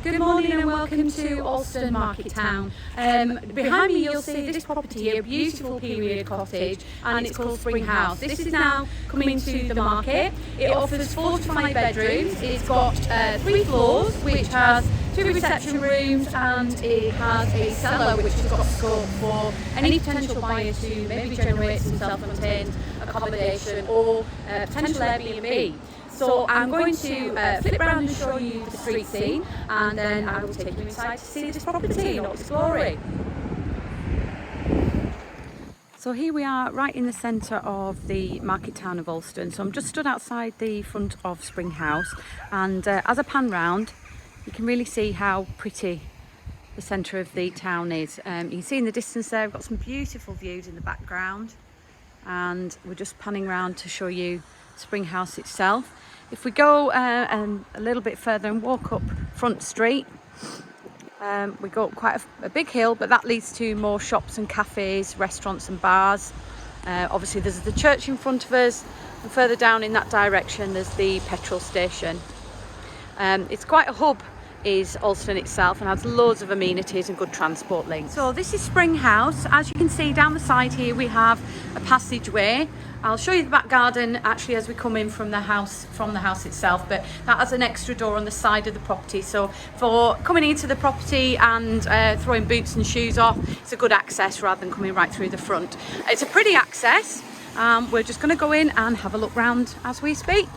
Good morning and welcome to Alston Market Town. Behind me you'll see this property here, a beautiful period cottage, and it's called Spring House. This is now coming to the market. It offers 4 to 5 bedrooms. It's got 3 floors, which has 2 reception rooms, and it has a cellar which has got scope for any potential buyer to maybe generate some self-contained accommodation or potential Airbnb. So I'm going to flip around and show you the street scene, and then I will take you inside to see this property and explore it. So here we are right in the centre of the market town of Alston. So I'm just stood outside the front of Spring House, and as I pan round you can really see how pretty the centre of the town is. You can see in the distance there we've got some beautiful views in the background, and we're just panning round to show you Spring House itself. If we go a little bit further and walk up Front Street, we go up quite a big hill, but that leads to more shops and cafes, restaurants and bars. Obviously there's the church in front of us, and further down in that direction there's the petrol station. It's quite a hub, is Alston itself, and has loads of amenities and good transport links. So this is Spring House. As you can see down the side here we have a passageway. I'll show you the back garden actually as we come in from the house itself, but that has an extra door on the side of the property, so for coming into the property and throwing boots and shoes off, it's a good access rather than coming right through the front. It's a pretty access. We're just going to go in and have a look round as we speak.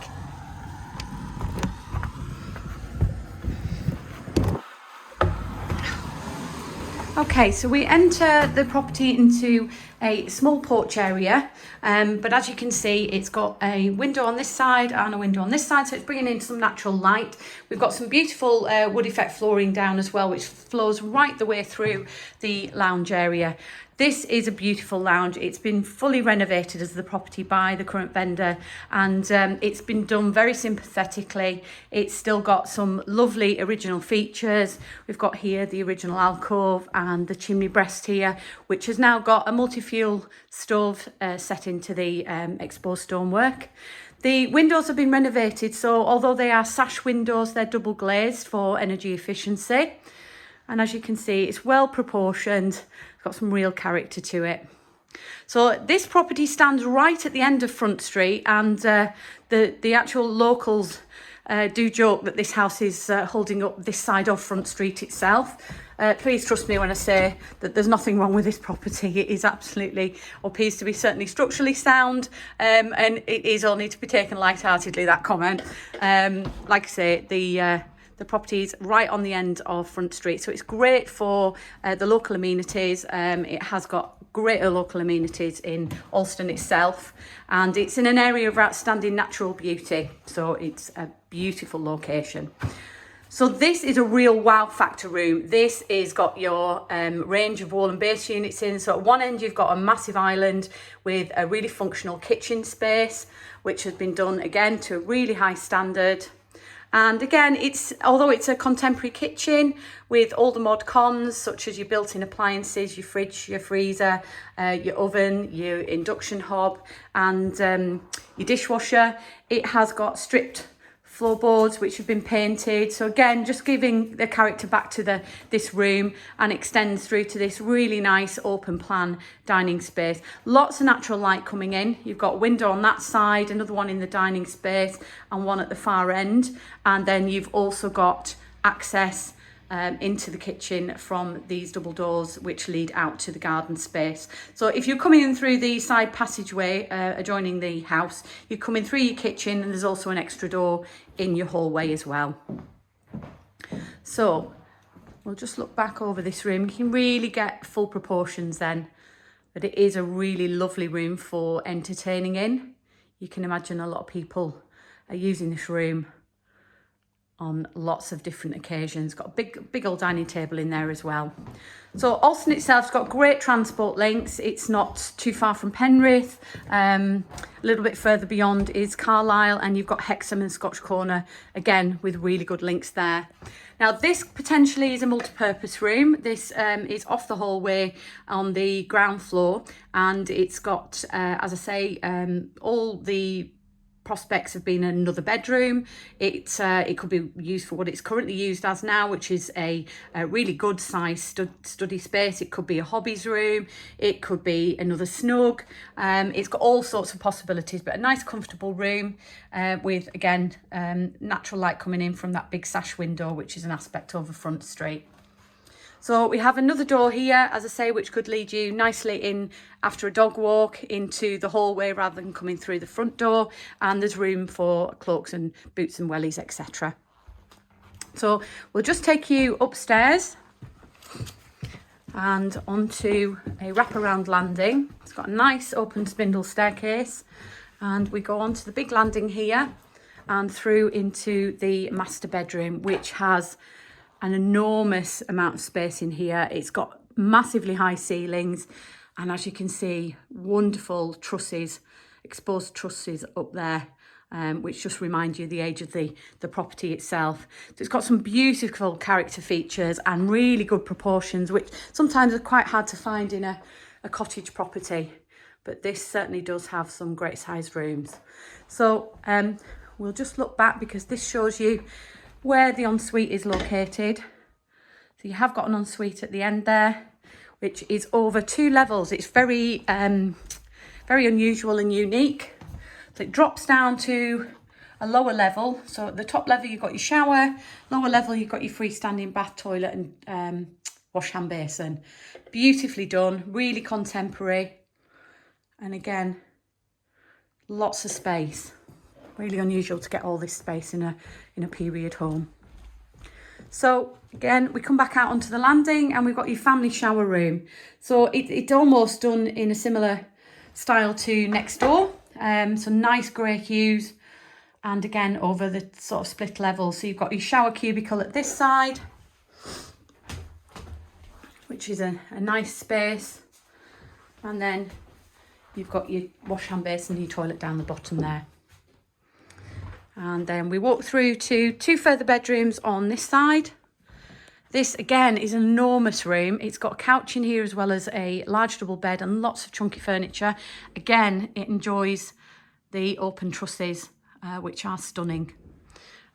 Okay, so we enter the property into a small porch area, but as you can see it's got a window on this side and a window on this side, so it's bringing in some natural light. We've got some beautiful wood effect flooring down as well, which flows right the way through the lounge area. This is a beautiful lounge. It's been fully renovated as the property by the current vendor, and it's been done very sympathetically. It's still got some lovely original features. We've got here the original alcove and the chimney breast here, which has now got a multi-fuel stove set into the exposed stonework. The windows have been renovated, so although they are sash windows, they're double glazed for energy efficiency. And as you can see, it's well proportioned. It's got some real character to it. So this property stands right at the end of Front Street, and the actual locals do joke that this house is holding up this side of Front Street itself. Please trust me when I say that there's nothing wrong with this property. It is absolutely, or appears to be certainly structurally sound, and it is only to be taken lightheartedly, that comment. Like I say, the property is right on the end of Front Street, so it's great for the local amenities. It has got greater local amenities in Alston itself, and it's in an area of outstanding natural beauty, so it's a beautiful location. So this is a real wow factor room. This is got your range of wall and base units in. So at one end you've got a massive island with a really functional kitchen space, which has been done again to a really high standard. And again, although it's a contemporary kitchen with all the mod cons, such as your built-in appliances, your fridge, your freezer, your oven, your induction hob, and your dishwasher, it has got stripped floorboards which have been painted. So again, just giving the character back to this room, and extends through to this really nice open plan dining space. Lots of natural light coming in. You've got a window on that side, another one in the dining space, and one at the far end. And then you've also got access into the kitchen from these double doors which lead out to the garden space. So if you're coming in through the side passageway adjoining the house, you're coming through your kitchen, and there's also an extra door in your hallway as well. So we'll just look back over this room. You can really get full proportions then, but it is a really lovely room for entertaining in. You can imagine a lot of people are using this room on lots of different occasions. Got a big old dining table in there as well. So Alston itself's got great transport links. It's not too far from Penrith. A little bit further beyond is Carlisle, and you've got Hexham and Scotch Corner, again with really good links there. Now this potentially is a multi-purpose room. This is off the hallway on the ground floor, and it's got, as I say, all the prospects of being another bedroom. It could be used for what it's currently used as now, which is a really good size study space. It could be a hobbies room. It could be another snug. It's got all sorts of possibilities, but a nice comfortable room with, again, natural light coming in from that big sash window, which is an aspect over Front Street. So we have another door here, as I say, which could lead you nicely in after a dog walk into the hallway rather than coming through the front door. And there's room for cloaks and boots and wellies, etc. So we'll just take you upstairs and onto a wraparound landing. It's got a nice open spindle staircase, and we go onto the big landing here and through into the master bedroom, which has an enormous amount of space in here. It's got massively high ceilings, and as you can see, wonderful trusses, exposed trusses up there, which just remind you of the age of the property itself. So it's got some beautiful character features and really good proportions, which sometimes are quite hard to find in a cottage property, but this certainly does have some great sized rooms. So we'll just look back, because this shows you where the ensuite is located. So you have got an ensuite at the end there, which is over 2 levels. It's very very unusual and unique. So it drops down to a lower level. So at the top level you've got your shower, lower level you've got your freestanding bath, toilet and wash hand basin. Beautifully done, really contemporary, and again, lots of space. Really unusual to get all this space in a period home. So again, we come back out onto the landing and we've got your family shower room. So it's almost done in a similar style to next door. So nice grey hues, and again over the sort of split level. So you've got your shower cubicle at this side, which is a nice space, and then you've got your wash hand basin and your toilet down the bottom there. And then we walk through to 2 further bedrooms on this side. This again is an enormous room. It's got a couch in here as well as a large double bed and lots of chunky furniture. Again, it enjoys the open trusses, which are stunning.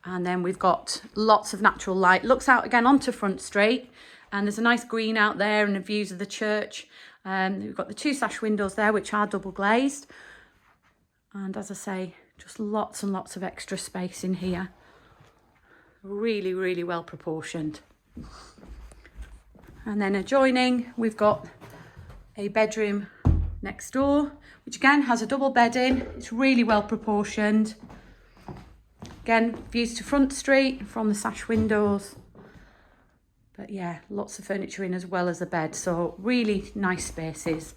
And then we've got lots of natural light. Looks out again onto Front Street, and there's a nice green out there and the views of the church. We've got the 2 sash windows there, which are double glazed. And as I say, just lots and lots of extra space in here. Really, really well proportioned. And then adjoining, we've got a bedroom next door, which again has a double bed in. It's really well proportioned. Again, views to Front Street from the sash windows. But yeah, lots of furniture in as well as a bed. So really nice spaces.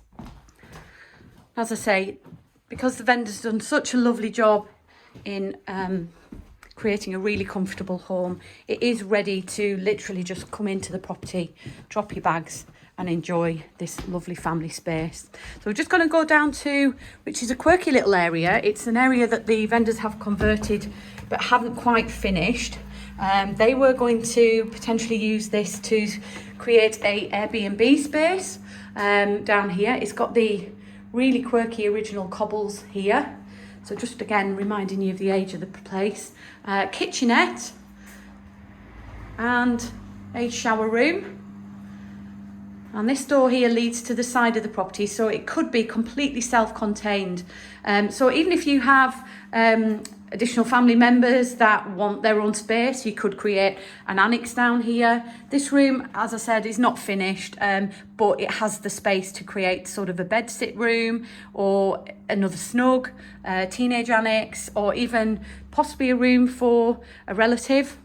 As I say, because the vendor's done such a lovely job in creating a really comfortable home, it is ready to literally just come into the property, drop your bags and enjoy this lovely family space. So we're just going to go down to, which is a quirky little area. It's an area that the vendors have converted but haven't quite finished. They were going to potentially use this to create a Airbnb space down here. It's got the really quirky original cobbles here, so just again reminding you of the age of the place. Kitchenette and a shower room, and this door here leads to the side of the property, so it could be completely self-contained. So even if you have additional family members that want their own space, you could create an annex down here. This room, as I said, is not finished, but it has the space to create sort of a bed sit room or another snug, teenage annex, or even possibly a room for a relative.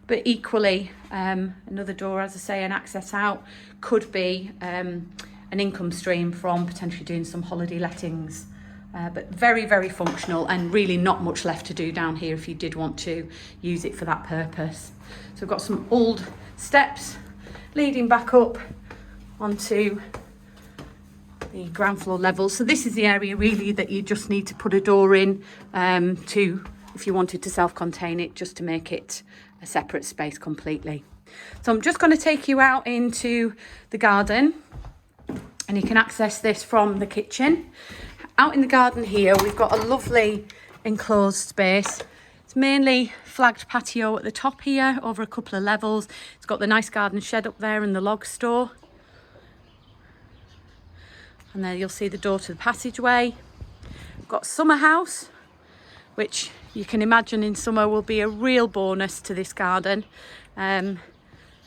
But equally, another door, as I say, an access out, could be an income stream from potentially doing some holiday lettings. But very, very functional, and really not much left to do down here if you did want to use it for that purpose. So we've got some old steps leading back up onto the ground floor level. So this is the area really that you just need to put a door in to, if you wanted to self-contain it, just to make it a separate space completely. So I'm just going to take you out into the garden, and you can access this from the kitchen. Out in the garden here, we've got a lovely enclosed space. It's mainly flagged patio at the top here, over a couple of levels. It's got the nice garden shed up there and the log store. And then you'll see the door to the passageway. We've got summer house, which you can imagine in summer will be a real bonus to this garden. And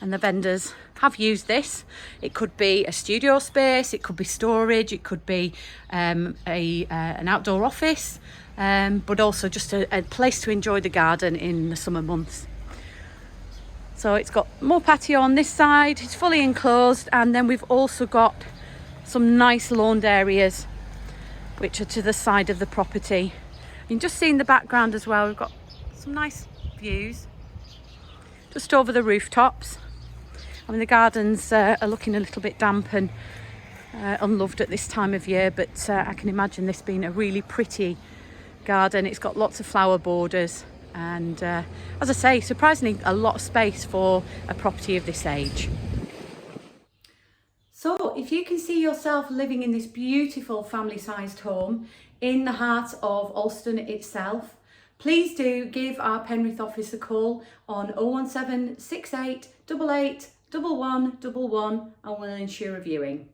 the vendors have used this. It could be a studio space, it could be storage, it could be an outdoor office, but also just a place to enjoy the garden in the summer months. So it's got more patio on this side, it's fully enclosed, and then we've also got some nice lawned areas which are to the side of the property. You can just see in the background as well, we've got some nice views just over the rooftops. I mean, the gardens are looking a little bit damp and unloved at this time of year, but I can imagine this being a really pretty garden. It's got lots of flower borders and, as I say, surprisingly a lot of space for a property of this age. So if you can see yourself living in this beautiful family-sized home in the heart of Alston itself, please do give our Penrith office a call on 017 68 88 1111 and we'll ensure a viewing.